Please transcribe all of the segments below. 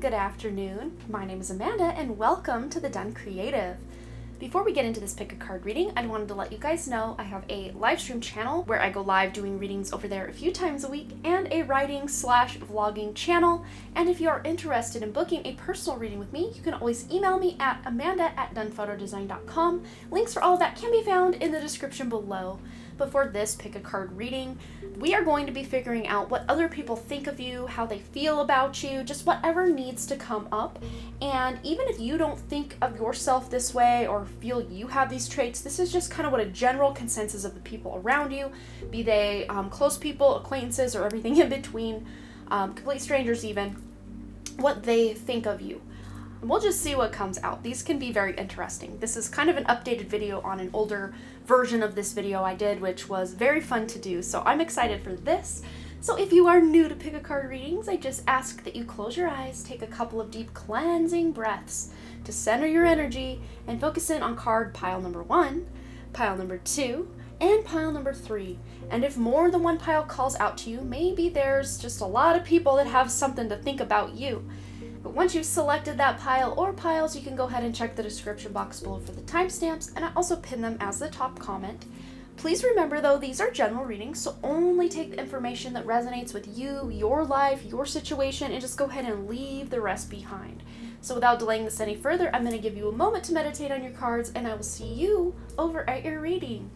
good afternoon. My name is Amanda and welcome to the Done Creative. Before we get into this pick a card reading, I wanted to let you guys know I have a live stream channel where I go live doing readings over there a few times a week, and a writing/vlogging channel. And if you are interested in booking a personal reading with me, you can always email me at amanda@donephotodesign.com. Links for all of that can be found in the description below. But for this pick a card reading, we are going to be figuring out what other people think of you, how they feel about you, just whatever needs to come up. And even if you don't think of yourself this way or feel you have these traits, this is just kind of what a general consensus of the people around you, be they close people, acquaintances, or everything in between, complete strangers even, what they think of you. And we'll just see what comes out. These can be very interesting. This is kind of an updated video on an older version of this video I did, which was very fun to do. So I'm excited for this. So if you are new to pick a card readings, I just ask that you close your eyes, take a couple of deep cleansing breaths to center your energy and focus in on card pile number 1, pile number 2, and pile number 3. And if more than one pile calls out to you, maybe there's just a lot of people that have something to think about you. But once you've selected that pile or piles, you can go ahead and check the description box below for the timestamps, and I also pin them as the top comment. Please remember though, these are general readings, so only take the information that resonates with you, your life, your situation, and just go ahead and leave the rest behind. So without delaying this any further, I'm going to give you a moment to meditate on your cards, and I will see you over at your reading.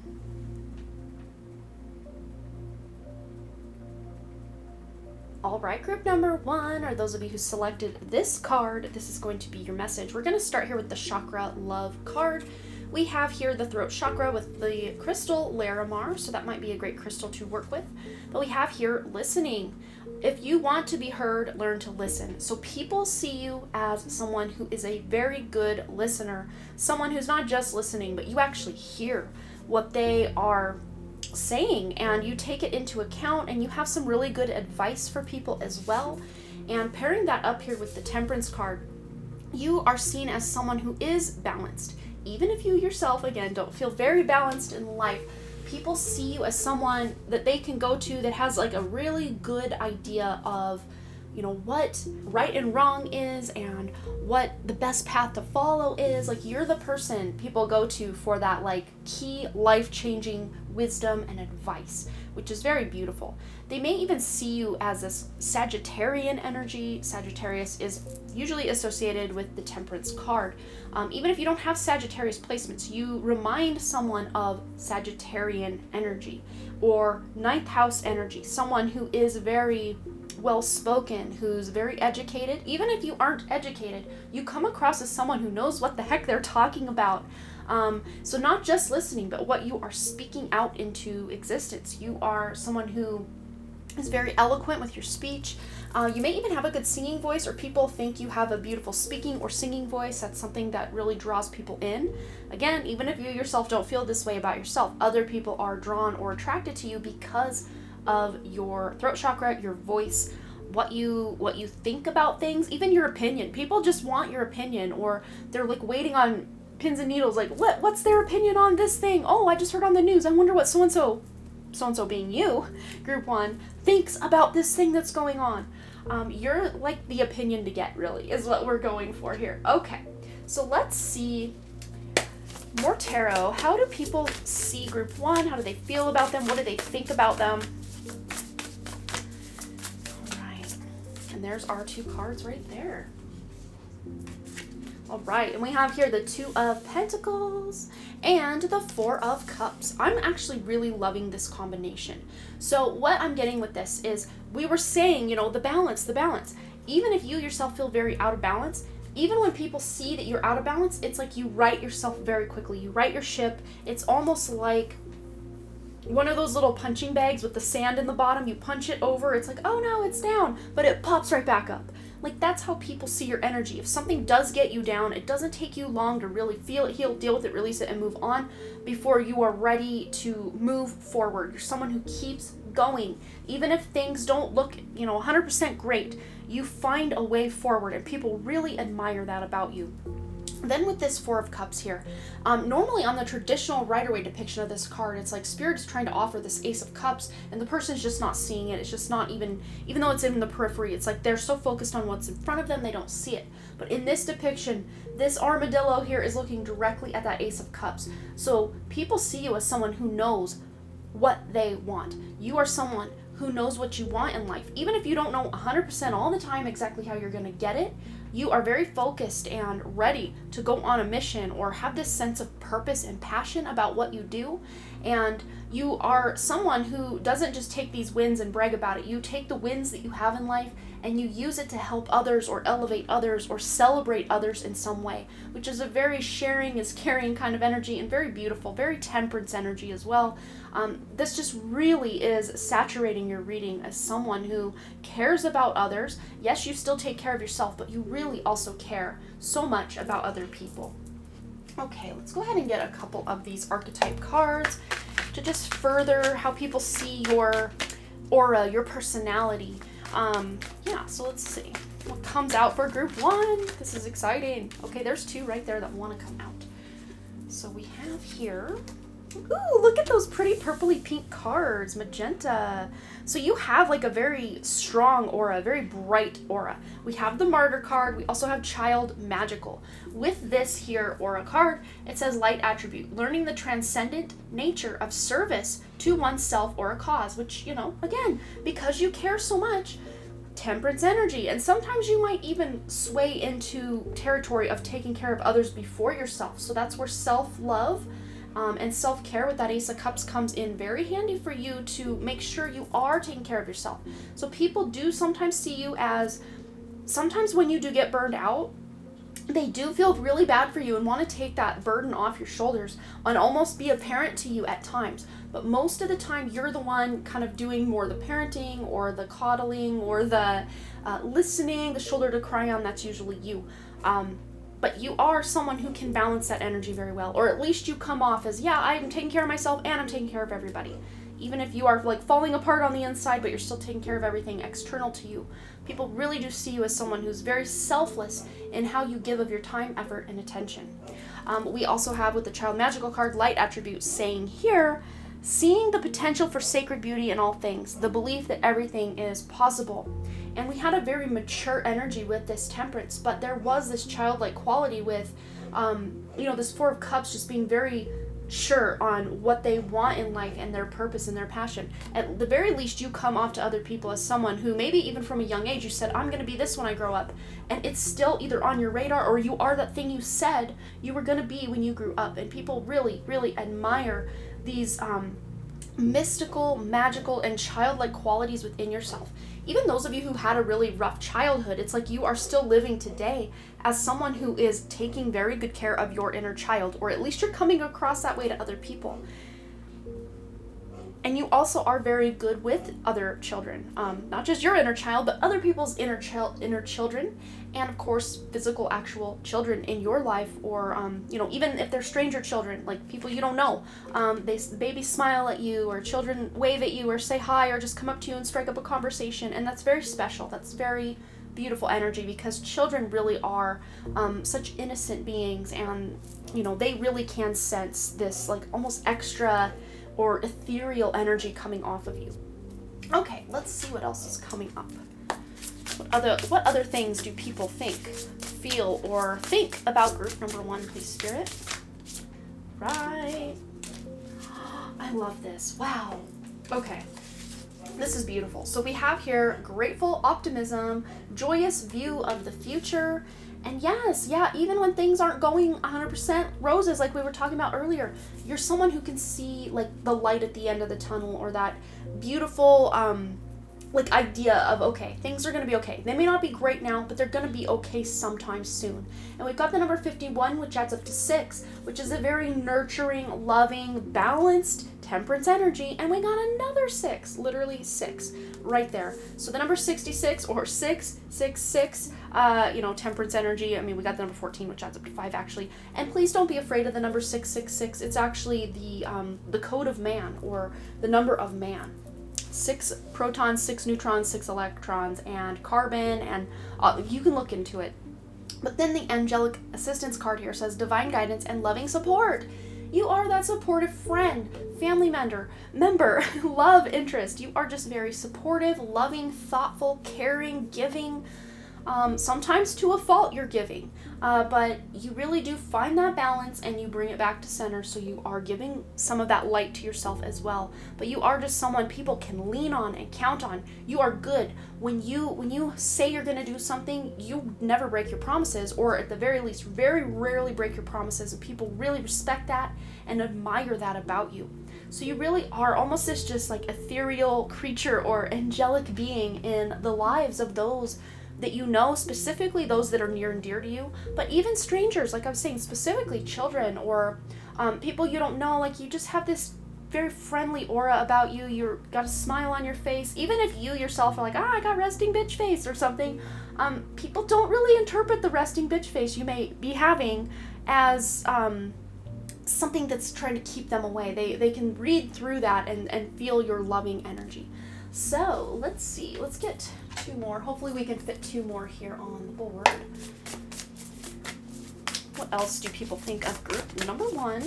All right, group number 1, or those of you who selected this card, this is going to be your message. We're going to start here with the Chakra Love card. We have here the throat chakra with the crystal Larimar, so that might be a great crystal to work with. But we have here listening. If you want to be heard, learn to listen. So people see you as someone who is a very good listener, someone who's not just listening, but you actually hear what they are saying and you take it into account, and you have some really good advice for people as well. And pairing that up here with the Temperance card, you are seen as someone who is balanced. Even if you yourself, again, don't feel very balanced in life, people see you as someone that they can go to that has like a really good idea of, you know, what right and wrong is and what the best path to follow is. Like, you're the person people go to for that like key life-changing wisdom and advice, which is very beautiful. They may even see you as this Sagittarian energy. Sagittarius is usually associated with the Temperance card. Even if you don't have Sagittarius placements, you remind someone of Sagittarian energy or ninth house energy, someone who is very well-spoken, who's very educated. Even if you aren't educated, you come across as someone who knows what the heck they're talking about. So not just listening, but what you are speaking out into existence. You are someone who is very eloquent with your speech. You may even have a good singing voice, or people think you have a beautiful speaking or singing voice. That's something that really draws people in. Again, even if you yourself don't feel this way about yourself, other people are drawn or attracted to you because of your throat chakra, your voice, what you think about things, even your opinion. People just want your opinion, or they're like waiting on pins and needles, like what's their opinion on this thing? Oh, I just heard on the news. I wonder what so and so being you, group 1, thinks about this thing that's going on. You're like the opinion to get, really, is what we're going for here. Okay, so let's see more tarot. How do people see group 1? How do they feel about them? What do they think about them? And there's our 2 cards right there. All right, and we have here the 2 of Pentacles and the 4 of Cups. I'm actually really loving this combination. So what I'm getting with this is, we were saying, you know, the balance. Even if you yourself feel very out of balance, even when people see that you're out of balance, it's like you right yourself very quickly. You right your ship. It's almost like one of those little punching bags with the sand in the bottom. You punch it over, it's like, oh no, it's down, but it pops right back up. Like, that's how people see your energy. If something does get you down, it doesn't take you long to really feel it, heal, deal with it, release it, and move on before you are ready to move forward. You're someone who keeps going. Even if things don't look, 100% great, you find a way forward, and people really admire that about you. Then with this Four of Cups here, normally on the traditional Rider-Waite depiction of this card, it's like Spirit is trying to offer this Ace of Cups, and the person's just not seeing it. It's just not even though it's in the periphery, it's like they're so focused on what's in front of them, they don't see it. But in this depiction, this armadillo here is looking directly at that Ace of Cups. So people see you as someone who knows what they want. You are someone who knows what you want in life. Even if you don't know 100% all the time exactly how you're going to get it, you are very focused and ready to go on a mission or have this sense of purpose and passion about what you do. And you are someone who doesn't just take these wins and brag about it. You take the wins that you have in life and you use it to help others or elevate others or celebrate others in some way, which is a very sharing is caring kind of energy, and very beautiful, very temperance energy as well. This just really is saturating your reading as someone who cares about others. Yes, you still take care of yourself, but you really also care so much about other people. Okay, let's go ahead and get a couple of these archetype cards to just further how people see your aura, your personality. Yeah, so let's see what comes out for group 1. This is exciting. Okay, there's 2 right there that want to come out. So we have here, ooh, look at those pretty purpley pink cards, magenta. So you have like a very strong aura, a very bright aura. We have the Martyr card. We also have Child Magical. With this here aura card, it says light attribute, learning the transcendent nature of service to oneself or a cause, which, you know, again, because you care so much, temperance energy. And sometimes you might even sway into territory of taking care of others before yourself. So that's where self-love and self-care with that Ace of Cups comes in very handy for you to make sure you are taking care of yourself. So people do sometimes see you as, sometimes when you do get burned out, they do feel really bad for you and want to take that burden off your shoulders and almost be a parent to you at times. But most of the time, you're the one kind of doing more the parenting or the coddling or the listening, the shoulder to cry on. That's usually you. But you are someone who can balance that energy very well. Or at least you come off as, yeah, I'm taking care of myself and I'm taking care of everybody. Even if you are like falling apart on the inside, but you're still taking care of everything external to you. People really do see you as someone who's very selfless in how you give of your time, effort, and attention. We also have with the Child Magical card, light attributes, saying here, seeing the potential for sacred beauty in all things, the belief that everything is possible. And we had a very mature energy with this temperance, but there was this childlike quality with, this Four of Cups just being very sure on what they want in life and their purpose and their passion. At the very least, you come off to other people as someone who maybe even from a young age you said, I'm going to be this when I grow up. And it's still either on your radar or you are that thing you said you were going to be when you grew up. And people really, really admire these mystical, magical, and childlike qualities within yourself. Even those of you who had a really rough childhood, it's like you are still living today as someone who is taking very good care of your inner child, or at least you're coming across that way to other people. And you also are very good with other children, not just your inner child, but other people's inner children, and of course, physical, actual children in your life, or even if they're stranger children, like people you don't know, babies smile at you, or children wave at you, or say hi, or just come up to you and strike up a conversation, and that's very special. That's very beautiful energy because children really are such innocent beings, and they really can sense this like almost extra or ethereal energy coming off of you. Okay, let's see what else is coming up. What other things do people think, feel, or think about group number 1, please, Spirit? Right. I love this. Wow. Okay. This is beautiful. So we have here grateful optimism, joyous view of the future. And yes, even when things aren't going 100% roses like we were talking about earlier, you're someone who can see like the light at the end of the tunnel, or that beautiful idea of, okay, things are going to be okay. They may not be great now, but they're going to be okay sometime soon. And we've got the number 51, which adds up to 6, which is a very nurturing, loving, balanced temperance energy. And we got another 6, literally 6 right there. So the number 66 or 666, temperance energy. I mean, we got the number 14, which adds up to 5 actually. And please don't be afraid of the number 666. It's actually the code of man, or the number of man. 6 protons, 6 neutrons, 6 electrons, and carbon, and you can look into it. But then the angelic assistance card here says divine guidance and loving support. You are that supportive friend, family member, love interest. You are just very supportive, loving, thoughtful, caring, giving. Sometimes to a fault you're giving, but you really do find that balance and you bring it back to center, so you are giving some of that light to yourself as well. But you are just someone people can lean on and count on. You are good. When you say you're going to do something, you never break your promises, or at the very least very rarely break your promises, and people really respect that and admire that about you. So you really are almost this just like ethereal creature or angelic being in the lives of those that you know, specifically those that are near and dear to you, but even strangers, like I was saying, specifically children or people you don't know. Like, you just have this very friendly aura about you. You've got a smile on your face. Even if you yourself are like, I got resting bitch face or something, people don't really interpret the resting bitch face you may be having as something that's trying to keep them away. They can read through that and feel your loving energy. So let's see, let's get 2 more. Hopefully we can fit 2 more here on the board. What else do people think of group number 1?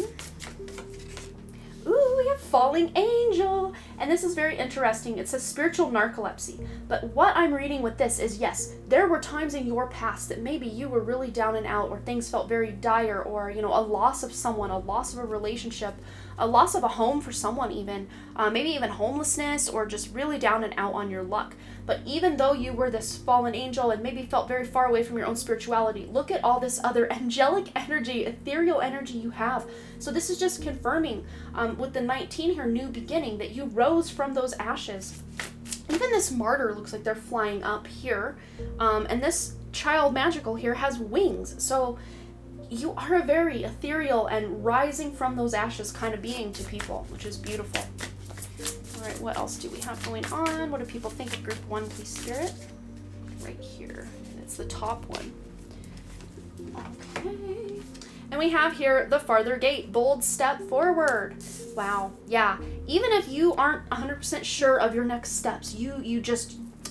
Ooh, we have Falling Angel. And this is very interesting. It says spiritual narcolepsy. But what I'm reading with this is, yes, there were times in your past that maybe you were really down and out, or things felt very dire, or, you know, a loss of someone, a loss of a relationship, a loss of a home for someone even, maybe even homelessness, or just really down and out on your luck. But even though you were this fallen angel and maybe felt very far away from your own spirituality, look at all this other angelic energy, ethereal energy you have. So this is just confirming with the 19 here, new beginning, that you rose from those ashes. Even this martyr looks like they're flying up here. And this child magical here has wings. So you are a very ethereal and rising from those ashes kind of being to people, which is beautiful. All right, what else do we have going on? What do people think of group 1, please, Spirit? Right here. It's the top one. Okay. And we have here the farther gate, bold step forward. Wow. Yeah. Even if you aren't 100% sure of your next steps, you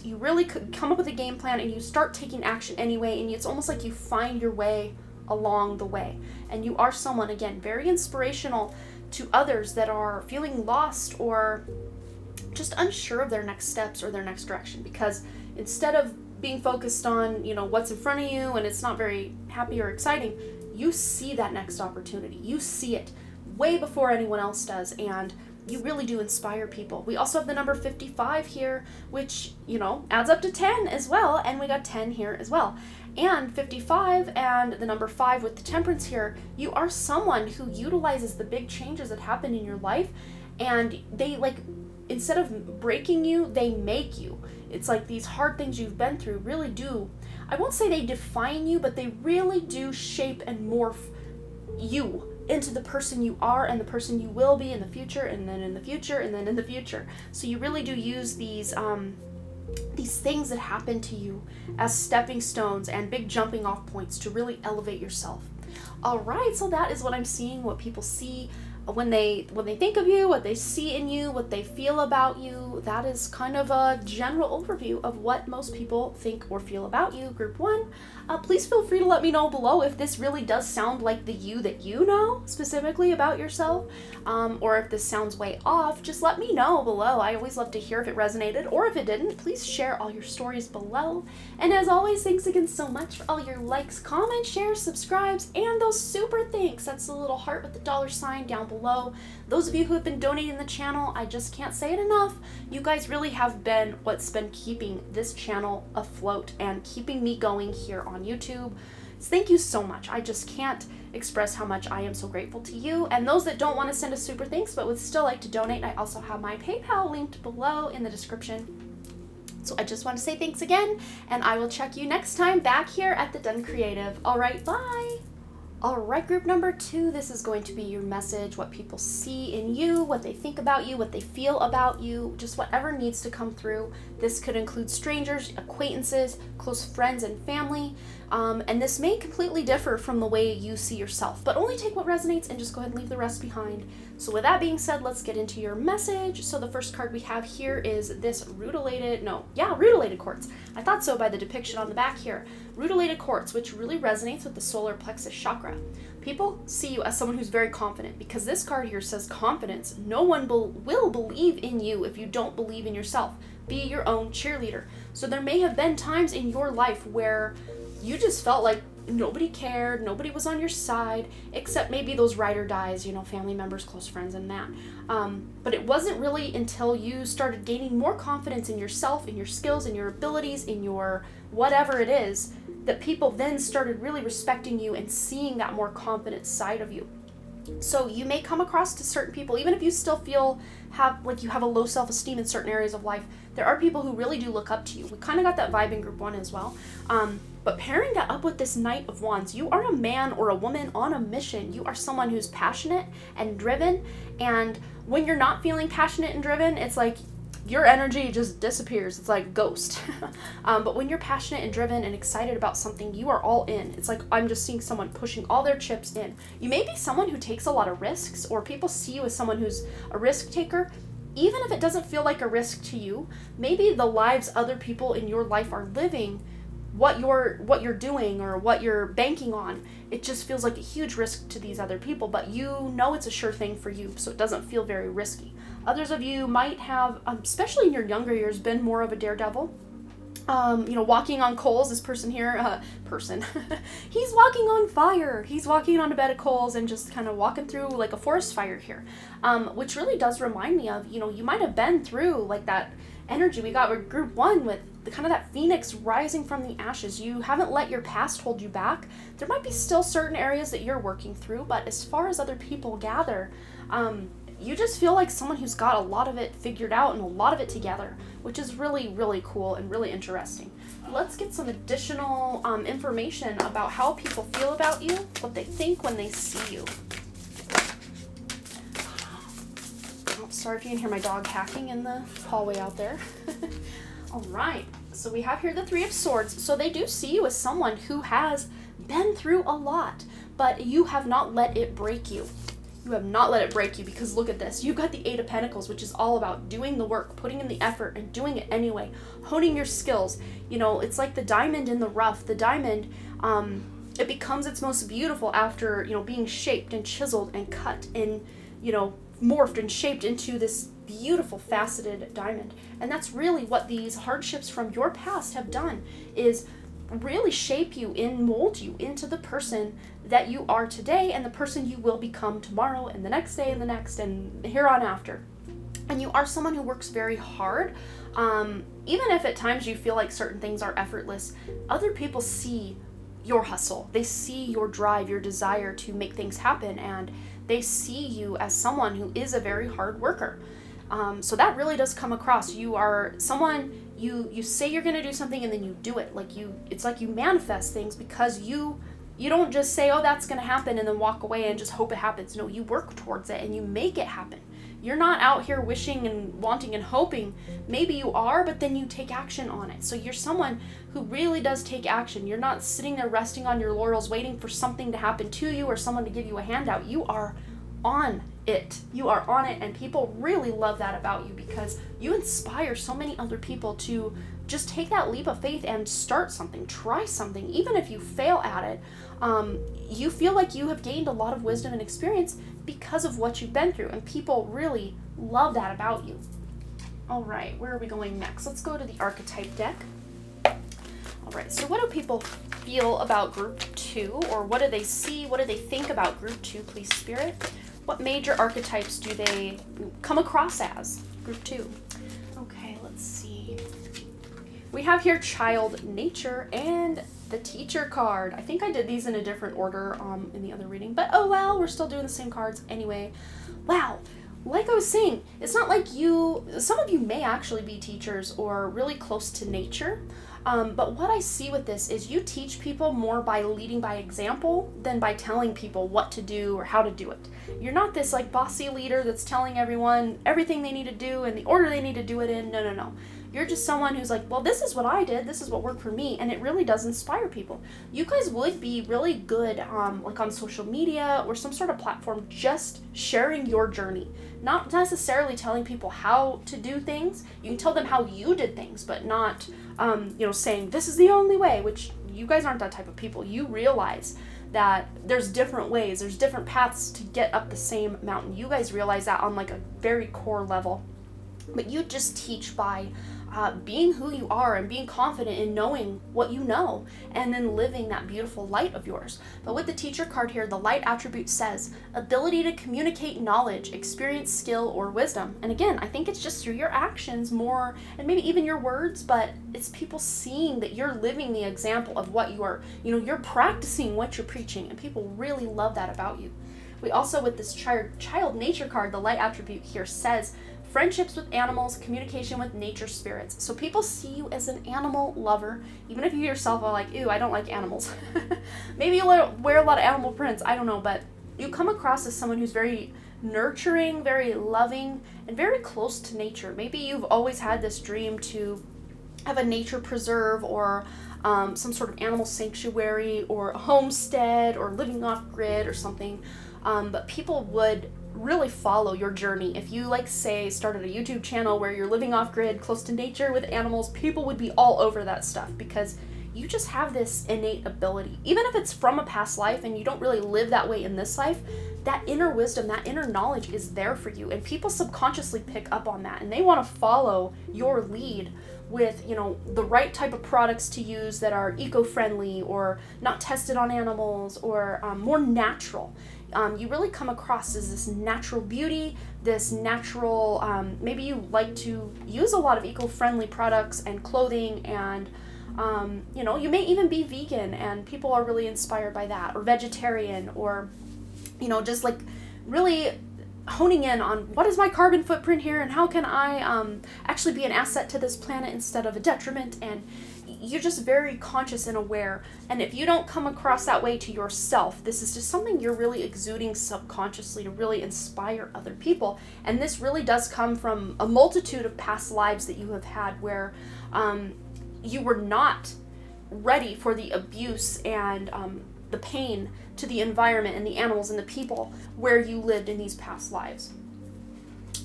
really could come up with a game plan and you start taking action anyway, and it's almost like you find your way along the way. And you are someone, again, very inspirational to others that are feeling lost or just unsure of their next steps or their next direction, because instead of being focused on, you know, what's in front of you and it's not very happy or exciting, you see that next opportunity. You see it way before anyone else does, and you really do inspire people. We also have the number 55 here, which, you know, adds up to 10 as well, and we got 10 here as well. And 55 and the number 5 with the temperance here, you are someone who utilizes the big changes that happen in your life, and they, like, instead of breaking you, they make you. It's like these hard things you've been through really do, I won't say they define you, but they really do shape and morph you into the person you are and the person you will be in the future, and then in the future, and then in the future. So you really do use these things that happen to you as stepping stones and big jumping off points to really elevate yourself. All right, so that is what I'm seeing, what people see when they think of you, what they see in you, what they feel about you. That is kind of a general overview of what most people think or feel about you, group 1. Please feel free to let me know below if this really does sound like the you that you know specifically about yourself, or if this sounds way off. Just let me know below. I always love to hear if it resonated, or if it didn't. Please share all your stories below. And as always, thanks again so much for all your likes, comments, shares, subscribes, and those super thanks. That's the little heart with the $sign down below. Those of you who have been donating the channel, I just can't say it enough. You guys really have been what's been keeping this channel afloat and keeping me going here on YouTube. So thank you so much. I just can't express how much I am so grateful to you. And those that don't want to send a super thanks but would still like to donate, I also have my PayPal linked below in the description. So I just want to say thanks again, and I will check you next time back here at the Done Creative. All right, bye. All right, group number 2, this is going to be your message, what people see in you, what they think about you, what they feel about you, just whatever needs to come through. This could include strangers, acquaintances, close friends, and family. And this may completely differ from the way you see yourself, but only take what resonates and just go ahead and leave the rest behind. So with that being said, let's get into your message. So the first card we have here is this rutilated quartz. I thought so by the depiction on the back here. Rutilated quartz, which really resonates with the solar plexus chakra. People see you as someone who's very confident because this card here says confidence. No one will believe in you if you don't believe in yourself. Be your own cheerleader. So there may have been times in your life where you just felt like nobody cared, nobody was on your side, except maybe those ride or dies, family members, close friends, and that. But it wasn't really until you started gaining more confidence in yourself, in your skills, in your abilities, in your whatever it is, that people then started really respecting you and seeing that more confident side of you. So you may come across to certain people, even if you still have a low self-esteem in certain areas of life, there are people who really do look up to you. We kind of got that vibe in group 1 as well. But pairing that up with this Knight of Wands, you are a man or a woman on a mission. You are someone who's passionate and driven. And when you're not feeling passionate and driven, it's like your energy just disappears. It's like ghost. But when you're passionate and driven and excited about something, you are all in. It's like I'm just seeing someone pushing all their chips in. You may be someone who takes a lot of risks, or people see you as someone who's a risk taker. Even if it doesn't feel like a risk to you, maybe the lives other people in your life are living, what you're doing or what you're banking on, it just feels like a huge risk to these other people, but you know it's a sure thing for you, so it doesn't feel very risky. Others of you might have, especially in your younger years, been more of a daredevil. Walking on coals, this person here, he's walking on fire. He's walking on a bed of coals and just kind of walking through like a forest fire here, which really does remind me of, you might have been through like that energy we got with group 1 with the kind of that phoenix rising from the ashes. You haven't let your past hold you back. There might be still certain areas that you're working through, but as far as other people gather, you just feel like someone who's got a lot of it figured out and a lot of it together, which is really, really cool and really interesting. Let's get some additional information about how people feel about you, what they think when they see you. Oh, sorry if you can hear my dog hacking in the hallway out there. All right, so we have here the Three of Swords. So they do see you as someone who has been through a lot, but you have not let it break you. You have not let it break you, because look at this. You've got the Eight of Pentacles, which is all about doing the work, putting in the effort, and doing it anyway, honing your skills. It's like the diamond in the rough. The diamond, it becomes its most beautiful after, being shaped and chiseled and cut and, morphed and shaped into this beautiful faceted diamond. And that's really what these hardships from your past have done, is really shape you and mold you into the person that you are today and the person you will become tomorrow and the next day and the next and here on after. And you are someone who works very hard. Even if at times you feel like certain things are effortless, other people see your hustle. They see your drive, your desire to make things happen, and they see you as someone who is a very hard worker. So that really does come across. You are someone, you say you're going to do something and then you do it. It's like you manifest things, because you don't just say, oh, that's going to happen, and then walk away and just hope it happens. No, you work towards it and you make it happen. You're not out here wishing and wanting and hoping. Maybe you are, but then you take action on it. So you're someone who really does take action. You're not sitting there resting on your laurels waiting for something to happen to you or someone to give you a handout. You are on it. You are on it, and people really love that about you, because you inspire so many other people to just take that leap of faith and start something, try something. Even if you fail at it, you feel like you have gained a lot of wisdom and experience because of what you've been through, and people really love that about you. All right, where are we going next? Let's go to the archetype deck. All right, so what do people feel about group 2, or what do they see? What do they think about group 2, please, Spirit? What major archetypes do they come across as group 2? Okay, let's see. We have here Child Nature and the Teacher card. I think I did these in a different order in the other reading, but oh well, we're still doing the same cards anyway. Wow, like I was saying, it's not like some of you may actually be teachers or really close to nature. But what I see with this is you teach people more by leading by example than by telling people what to do or how to do it. You're not this like bossy leader that's telling everyone everything they need to do and the order they need to do it in. No. You're just someone who's like, well, this is what I did, this is what worked for me, and it really does inspire people. You guys would be really good like on social media or some sort of platform just sharing your journey. Not necessarily telling people how to do things. You can tell them how you did things, but not saying this is the only way, which you guys aren't that type of people. You realize that there's different ways, there's different paths to get up the same mountain. You guys realize that on like a very core level. But you just teach by being who you are and being confident in knowing what you know and then living that beautiful light of yours. But with the teacher card here, the light attribute says ability to communicate knowledge, experience, skill, or wisdom. And again, I think it's just through your actions more, and maybe even your words, but it's people seeing that you're living the example of what you are, you're practicing what you're preaching, and people really love that about you. We also, with this child nature card, the light attribute here says friendships with animals, communication with nature spirits. So people see you as an animal lover, even if you yourself are like, ew, I don't like animals. Maybe you wear a lot of animal prints, I don't know, but you come across as someone who's very nurturing, very loving, and very close to nature. Maybe you've always had this dream to have a nature preserve or some sort of animal sanctuary or a homestead or living off grid or something. But people would really follow your journey. If you started a YouTube channel where you're living off grid, close to nature with animals, people would be all over that stuff because you just have this innate ability. Even if it's from a past life and you don't really live that way in this life, that inner wisdom, that inner knowledge is there for you, and people subconsciously pick up on that and they want to follow your lead with the right type of products to use that are eco-friendly or not tested on animals or more natural. You really come across as this natural beauty, this natural, maybe you like to use a lot of eco-friendly products and clothing, and you may even be vegan and people are really inspired by that, or vegetarian, or just like really honing in on what is my carbon footprint here and how can I actually be an asset to this planet instead of a detriment. And you're just very conscious and aware. And if you don't come across that way to yourself, this is just something you're really exuding subconsciously to really inspire other people. And this really does come from a multitude of past lives that you have had where you were not ready for the abuse and the pain to the environment and the animals and the people where you lived in these past lives.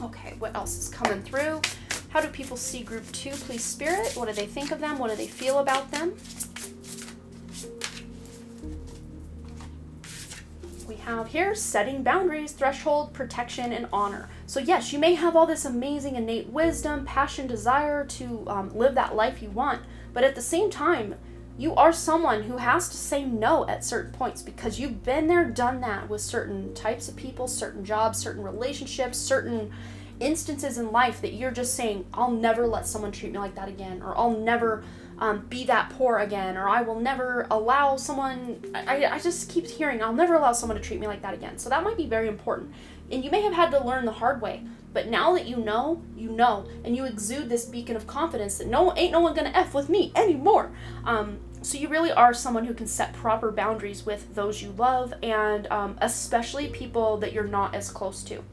Okay, what else is coming through? How do people see group 2, please, Spirit? What do they think of them? What do they feel about them? We have here setting boundaries, threshold, protection, and honor. So yes, you may have all this amazing innate wisdom, passion, desire to live that life you want, but at the same time, you are someone who has to say no at certain points because you've been there, done that with certain types of people, certain jobs, certain relationships, certain instances in life that you're just saying, I'll never let someone treat me like that again, or I'll never be that poor again, or I will never allow someone, I just keep hearing, I'll never allow someone to treat me like that again. So that might be very important. And you may have had to learn the hard way, but now that you know, and you exude this beacon of confidence that ain't no one gonna F with me anymore. So you really are someone who can set proper boundaries with those you love, and especially people that you're not as close to.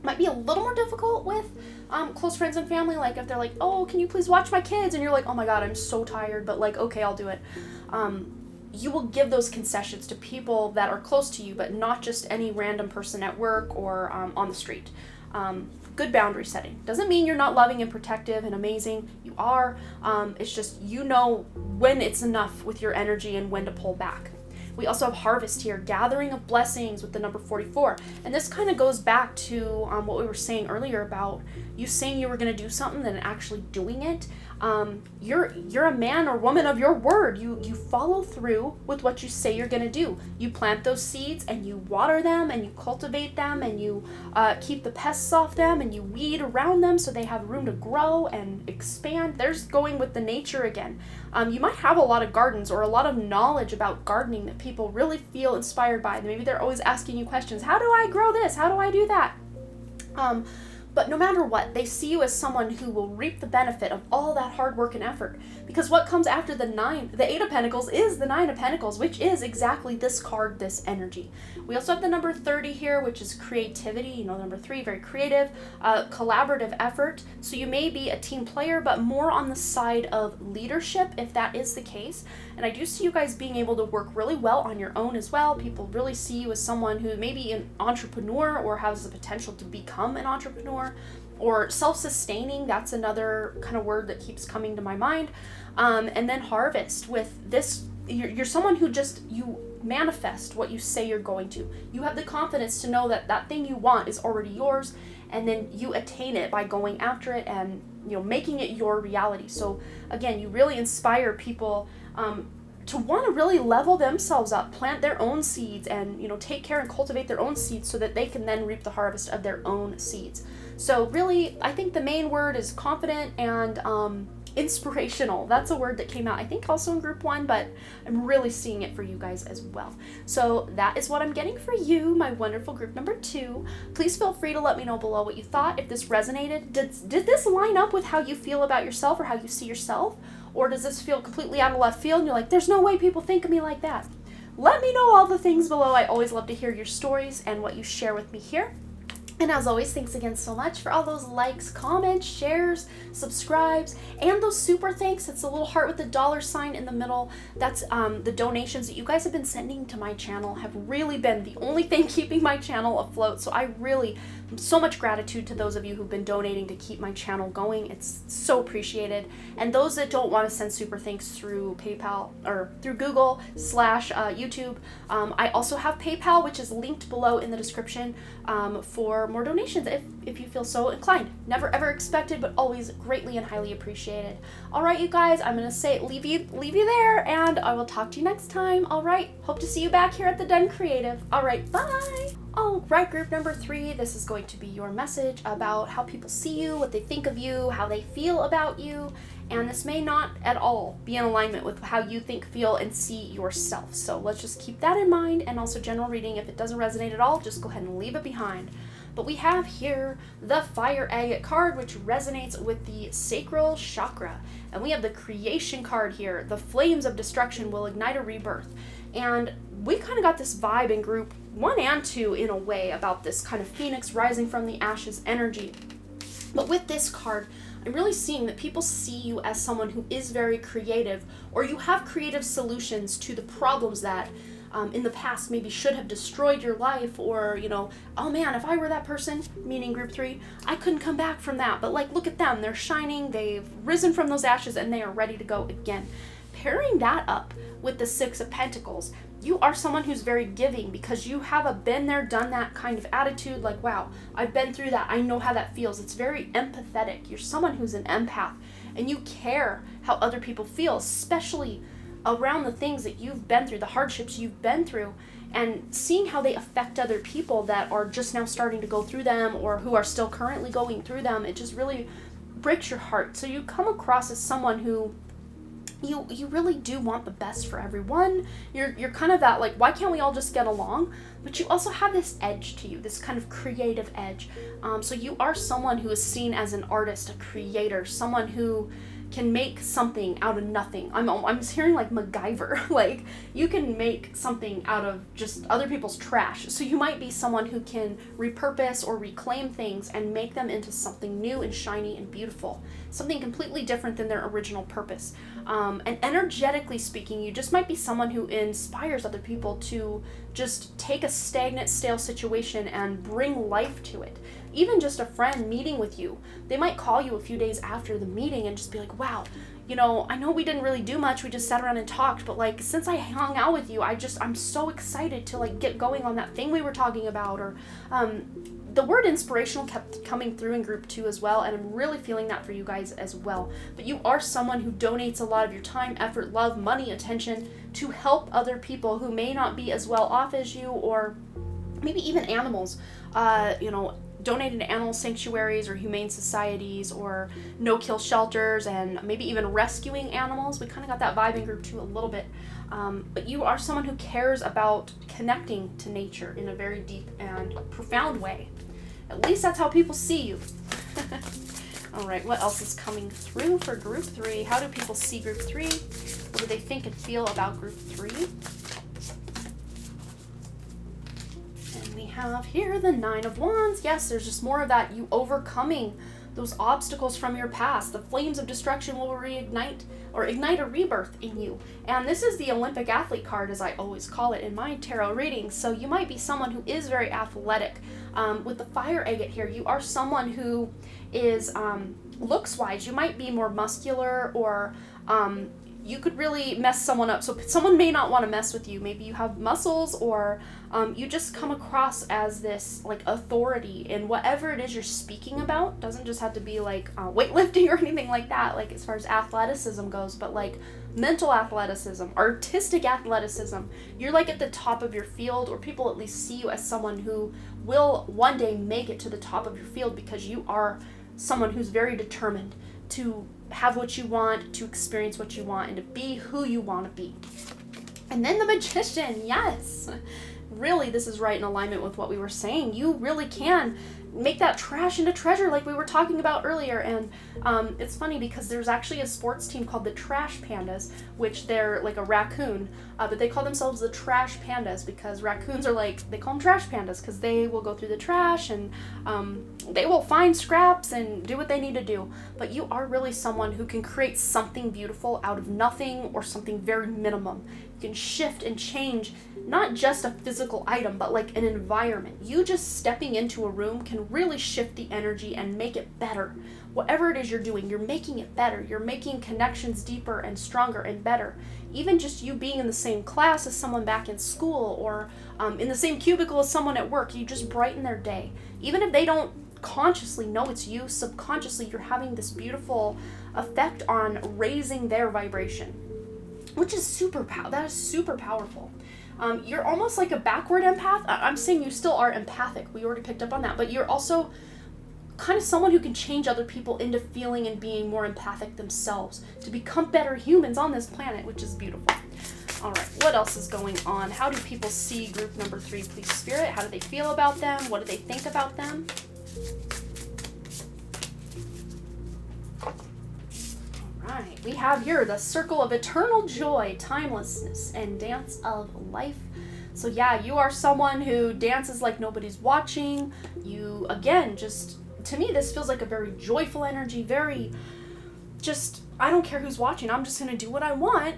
Might be a little more difficult with close friends and family, like if they're like, oh, can you please watch my kids? And you're like, oh my god, I'm so tired, but okay, I'll do it. You will give those concessions to people that are close to you, but not just any random person at work or on the street. Good boundary setting. Doesn't mean you're not loving and protective and amazing. You are. It's just when it's enough with your energy and when to pull back. We also have harvest here, gathering of blessings with the number 44. And this kind of goes back to what we were saying earlier about you saying you were going to do something and actually doing it. You're a man or woman of your word. You follow through with what you say you're going to do. You plant those seeds and you water them and you cultivate them and you keep the pests off them and you weed around them so they have room to grow and expand. There's going with the nature again. You might have a lot of gardens or a lot of knowledge about gardening that people really feel inspired by. Maybe they're always asking you questions. How do I grow this? How do I do that? Um, but no matter what, they see you as someone who will reap the benefit of all that hard work and effort. Because what comes after the Eight of Pentacles is the Nine of Pentacles, which is exactly this card, this energy. We also have the number 30 here, which is creativity. You know, number 3, very creative, collaborative effort. So you may be a team player, but more on the side of leadership, if that is the case. And I do see you guys being able to work really well on your own as well. People really see you as someone who may be an entrepreneur or has the potential to become an entrepreneur, or self-sustaining. That's another kind of word that keeps coming to my mind. And then harvest. With this, you're someone who you manifest what you say you're going to. You have the confidence to know that that thing you want is already yours, and then you attain it by going after it and, you know, making it your reality. So again, you really inspire people to want to really level themselves up, plant their own seeds, and, you know, take care and cultivate their own seeds so that they can then reap the harvest of their own seeds. So really, I think the main word is confident and inspirational. That's a word that came out, I think, also in group 1, but I'm really seeing it for you guys as well. So that is what I'm getting for you, my wonderful group number 2. Please feel free to let me know below what you thought. If this resonated, did this line up with how you feel about yourself or how you see yourself? Or does this feel completely out of left field and you're like, there's no way people think of me like that? Let me know all the things below. I always love to hear your stories and what you share with me here. And as always, thanks again so much for all those likes, comments, shares, subscribes, and those super thanks. It's a little heart with the $ in the middle. That's the donations that you guys have been sending to my channel have really been the only thing keeping my channel afloat. So I really, so much gratitude to those of you who've been donating to keep my channel going. It's so appreciated. And those that don't want to send super thanks through PayPal or through Google / YouTube, I also have PayPal, which is linked below in the description for more donations if you feel so inclined. Never ever expected, but always greatly and highly appreciated. All right, you guys, I'm gonna leave you there, and I will talk to you next time. All right, hope to see you back here at the Den Creative. All right, bye. All right, group number 3, this is going to be your message about how people see you, what they think of you, how they feel about you, and this may not at all be in alignment with how you think, feel, and see yourself. So let's just keep that in mind, and also general reading. If it doesn't resonate at all, just go ahead and leave it behind. But we have here the Fire Agate card, which resonates with the sacral chakra. And we have the Creation card here. The flames of destruction will ignite a rebirth. And we kind of got this vibe in group 1 and 2 in a way about this kind of phoenix rising from the ashes energy. But with this card, I'm really seeing that people see you as someone who is very creative, or you have creative solutions to the problems that in the past maybe should have destroyed your life, or, you know, oh man, if I were that person, meaning group 3, I couldn't come back from that. But like, look at them, they're shining, they've risen from those ashes, and they are ready to go again. Pairing that up with the 6 of Pentacles, you are someone who's very giving because you have a been there, done that kind of attitude. Like, wow, I've been through that. I know how that feels. It's very empathetic. You're someone who's an empath, and you care how other people feel, especially around the things that you've been through, the hardships you've been through, and seeing how they affect other people that are just now starting to go through them or who are still currently going through them. It just really breaks your heart. So you come across as someone who you really do want the best for everyone. You're kind of that, like, why can't we all just get along? But you also have this edge to you, this kind of creative edge. So you are someone who is seen as an artist, a creator, someone who can make something out of nothing. I'm hearing like MacGyver. Like, you can make something out of just other people's trash. So you might be someone who can repurpose or reclaim things and make them into something new and shiny and beautiful, something completely different than their original purpose. And energetically speaking, you just might be someone who inspires other people to just take a stagnant, stale situation and bring life to it. Even just a friend meeting with you, they might call you a few days after the meeting and just be like, wow, you know, I know we didn't really do much, we just sat around and talked, but like, since I hung out with you, I'm so excited to like get going on that thing we were talking about. Or the word inspirational kept coming through in group 2 as well, and I'm really feeling that for you guys as well. But you are someone who donates a lot of your time, effort, love, money, attention to help other people who may not be as well off as you, or maybe even animals, you know, donating to animal sanctuaries or humane societies or no-kill shelters, and maybe even rescuing animals. We kind of got that vibe in group 2 a little bit. But you are someone who cares about connecting to nature in a very deep and profound way. At least that's how people see you. All right, what else is coming through for group 3? How do people see group 3? What do they think and feel about group 3? And we have here the 9 of Wands. Yes, there's just more of that, you overcoming those obstacles from your past. The flames of destruction will reignite or ignite a rebirth in you. And this is the Olympic athlete card, as I always call it in my tarot readings. So you might be someone who is very athletic. With the fire agate here, you are someone who is, looks wise, you might be more muscular, or you could really mess someone up. So someone may not want to mess with you. Maybe you have muscles, or you just come across as this like authority in whatever it is you're speaking about. Doesn't just have to be like weightlifting or anything like that, like as far as athleticism goes, but like mental athleticism, artistic athleticism. You're like at the top of your field, or people at least see you as someone who will one day make it to the top of your field, because you are someone who's very determined to have what you want, to experience what you want, and to be who you want to be. And then the Magician, yes. Really, this is right in alignment with what we were saying. You really can make that trash into treasure, like we were talking about earlier. And it's funny because there's actually a sports team called the Trash Pandas, which they're like a raccoon, but they call themselves the Trash Pandas because raccoons are like, they call them Trash Pandas because they will go through the trash and they will find scraps and do what they need to do. But you are really someone who can create something beautiful out of nothing, or something very minimum. You can shift and change not just a physical item, but like an environment. You just stepping into a room can really shift the energy and make it better. Whatever it is you're doing, you're making it better. You're making connections deeper and stronger and better. Even just you being in the same class as someone back in school, or in the same cubicle as someone at work, you just brighten their day. Even if they don't consciously know it's you, subconsciously you're having this beautiful effect on raising their vibration, which is super powerful. You're almost like a backward empath. I'm saying you still are empathic. We already picked up on that. But you're also kind of someone who can change other people into feeling and being more empathic themselves, to become better humans on this planet, which is beautiful. All right, what else is going on? How do people see group number 3, please, Spirit? How do they feel about them? What do they think about them? Right, we have here the Circle of Eternal Joy, Timelessness, and Dance of Life. So yeah, you are someone who dances like nobody's watching. You, again, just, to me, this feels like a very joyful energy, very just, I don't care who's watching, I'm just gonna do what I want,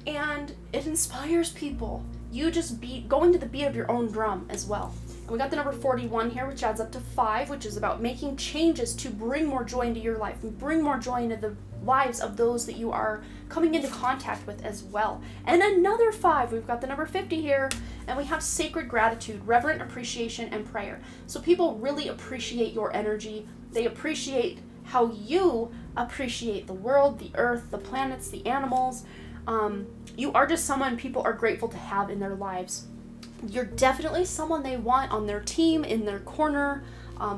and it inspires people. You just going to the beat of your own drum as well. And we got the number 41 here, which adds up to 5, which is about making changes to bring more joy into your life and bring more joy into the lives of those that you are coming into contact with as well. And another 5, we've got the number 50 here, and we have sacred gratitude, reverent appreciation, and prayer. So people really appreciate your energy. They appreciate how you appreciate the world, the earth, the planets, the animals. You are just someone people are grateful to have in their lives. You're definitely someone they want on their team, in their corner,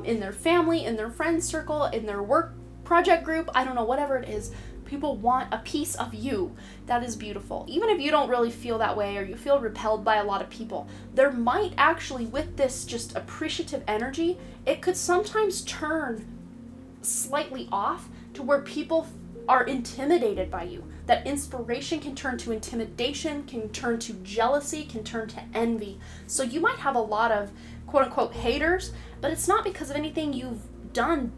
in their family, in their friend circle, in their work project group, I don't know, whatever it is. People want a piece of you. That is beautiful. Even if you don't really feel that way, or you feel repelled by a lot of people, there might actually, with this just appreciative energy, it could sometimes turn slightly off to where people are intimidated by you. That inspiration can turn to intimidation, can turn to jealousy, can turn to envy. So you might have a lot of quote unquote haters, but it's not because of anything you've done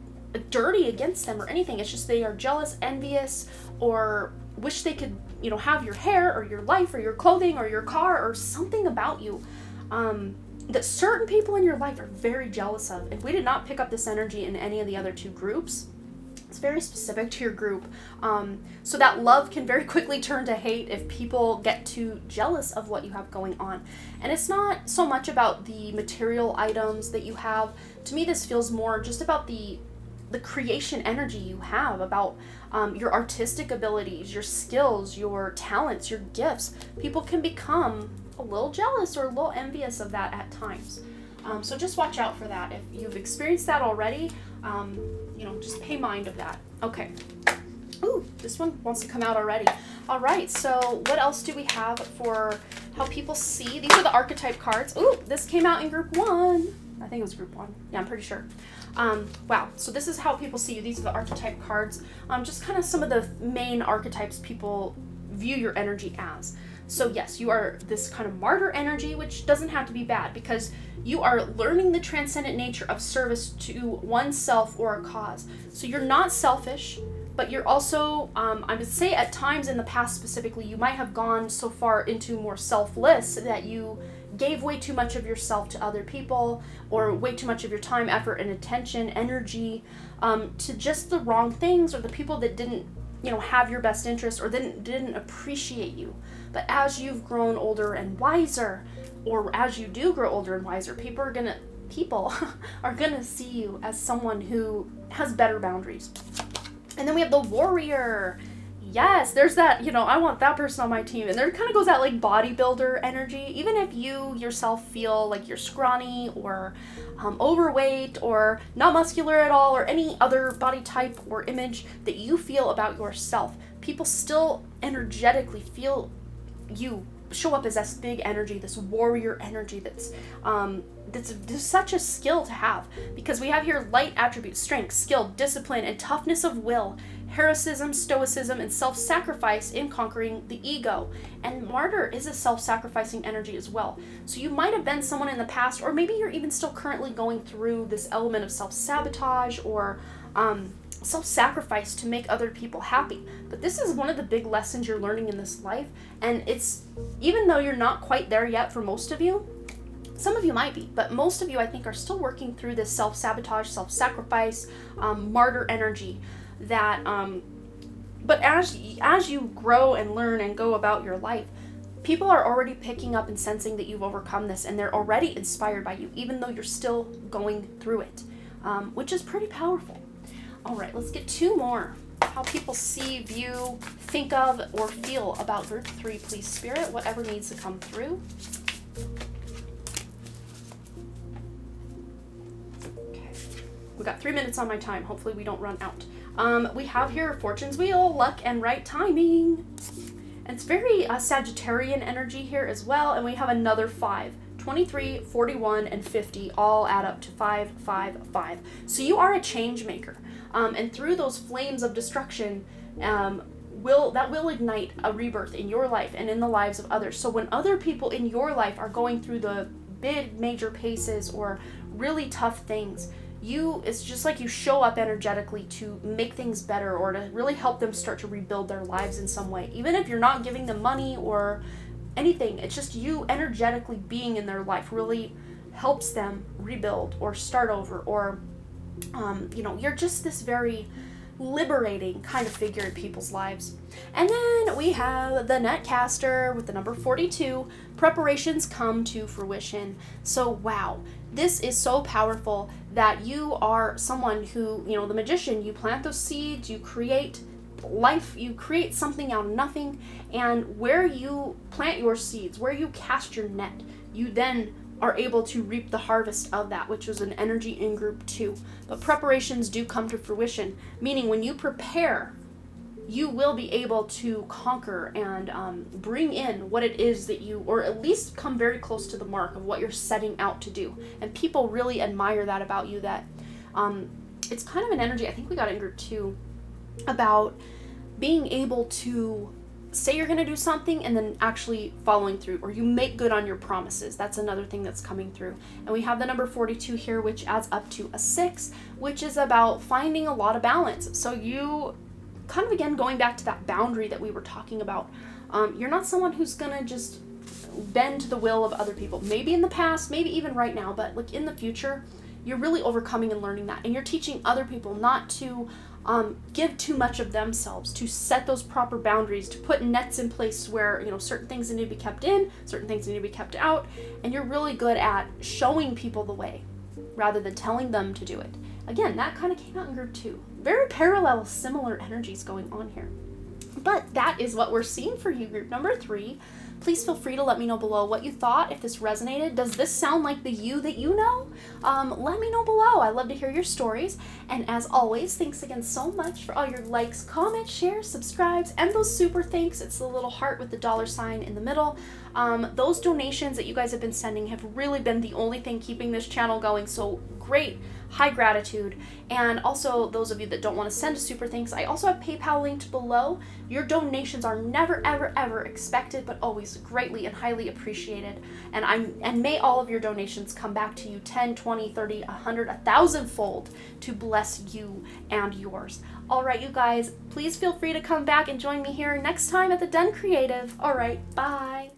dirty against them or anything. It's just they are jealous, envious, or wish they could, have your hair or your life or your clothing or your car or something about you that certain people in your life are very jealous of. If we did not pick up this energy in any of the other 2 groups, it's very specific to your group. So that love can very quickly turn to hate if people get too jealous of what you have going on. And it's not so much about the material items that you have. To me, this feels more just about the creation energy you have, about your artistic abilities, your skills, your talents, your gifts. People can become a little jealous or a little envious of that at times. So just watch out for that. If you've experienced that already, just pay mind of that. Okay. Ooh, this one wants to come out already. All right, so what else do we have for how people see? These are the archetype cards. Ooh, this came out in group 1. I think it was group 1. Yeah, I'm pretty sure. Wow. So this is how people see you. These are the archetype cards. Just kind of some of the main archetypes people view your energy as. So yes, you are this kind of martyr energy, which doesn't have to be bad because you are learning the transcendent nature of service to oneself or a cause. So you're not selfish, but you're also, I would say at times in the past specifically, you might have gone so far into more selfless that you gave way too much of yourself to other people, or way too much of your time, effort, and attention, energy, to just the wrong things, or the people that didn't, have your best interest, or didn't appreciate you. But as you've grown older and wiser, or as you do grow older and wiser, people are gonna see you as someone who has better boundaries. And then we have the warrior. Yes, there's that, I want that person on my team. And there kind of goes that like bodybuilder energy. Even if you yourself feel like you're scrawny or overweight or not muscular at all, or any other body type or image that you feel about yourself, people still energetically feel you show up as this big energy, this warrior energy that's such a skill to have, because we have here light attributes, strength, skill, discipline, and toughness of will, heroism, stoicism, and self-sacrifice in conquering the ego. And martyr is a self-sacrificing energy as well. So you might have been someone in the past, or maybe you're even still currently going through this element of self-sabotage or self-sacrifice to make other people happy. But this is one of the big lessons you're learning in this life, and it's, even though you're not quite there yet for most of you, some of you might be, but most of you I think are still working through this self-sabotage, self-sacrifice, martyr energy that, but as you grow and learn and go about your life, people are already picking up and sensing that you've overcome this, and they're already inspired by you, even though you're still going through it, which is pretty powerful. All right, let's get 2 more. How people see, view, think of, or feel about group 3, please, Spirit, whatever needs to come through. Okay, we got 3 minutes on my time. Hopefully we don't run out. We have here Fortune's Wheel, luck and right timing. And it's very Sagittarian energy here as well. And we have another 5. 23, 41, and 50 all add up to 555. So you are a change maker. And through those flames of destruction, will ignite a rebirth in your life and in the lives of others. So when other people in your life are going through the big major paces or really tough things, it's just like you show up energetically to make things better, or to really help them start to rebuild their lives in some way. Even if you're not giving them money or anything, it's just you energetically being in their life really helps them rebuild or start over, or you're just this very liberating kind of figure in people's lives. And then we have the Netcaster with the number 42. Preparations come to fruition. So wow, this is so powerful that you are someone who, the magician, you plant those seeds, you create life, you create something out of nothing, and where you plant your seeds, where you cast your net, you then are able to reap the harvest of that, which was an energy in group 2. But preparations do come to fruition, meaning when you prepare, you will be able to conquer and bring in what it is that you, or at least come very close to the mark of what you're setting out to do. And people really admire that about you, that it's kind of an energy, I think we got it in group 2, about being able to say you're going to do something and then actually following through, or you make good on your promises. That's another thing that's coming through. And we have the number 42 here, which adds up to a 6, which is about finding a lot of balance. So you kind of, again, going back to that boundary that we were talking about, you're not someone who's going to just bend to the will of other people. Maybe in the past, maybe even right now, but like in the future, you're really overcoming and learning that. And you're teaching other people not to give too much of themselves, to set those proper boundaries, to put nets in place where, certain things need to be kept in, certain things need to be kept out, and you're really good at showing people the way rather than telling them to do it. Again, that kind of came out in group 2. Very parallel, similar energies going on here. But that is what we're seeing for you, group number 3. Please feel free to let me know below what you thought, if this resonated. Does this sound like the you that you know? Let me know below. I love to hear your stories. And as always, thanks again so much for all your likes, comments, shares, subscribes, and those super thanks. It's the little heart with the $sign in the middle. Those donations that you guys have been sending have really been the only thing keeping this channel going, so great, high gratitude. And also, those of you that don't want to send a super thanks, I also have PayPal linked below. Your donations are never, ever, ever expected, but always greatly and highly appreciated. And may all of your donations come back to you 10, 20, 30, 100, 1,000-fold to bless you and yours. All right, you guys, please feel free to come back and join me here next time at the Den Creative. All right, bye.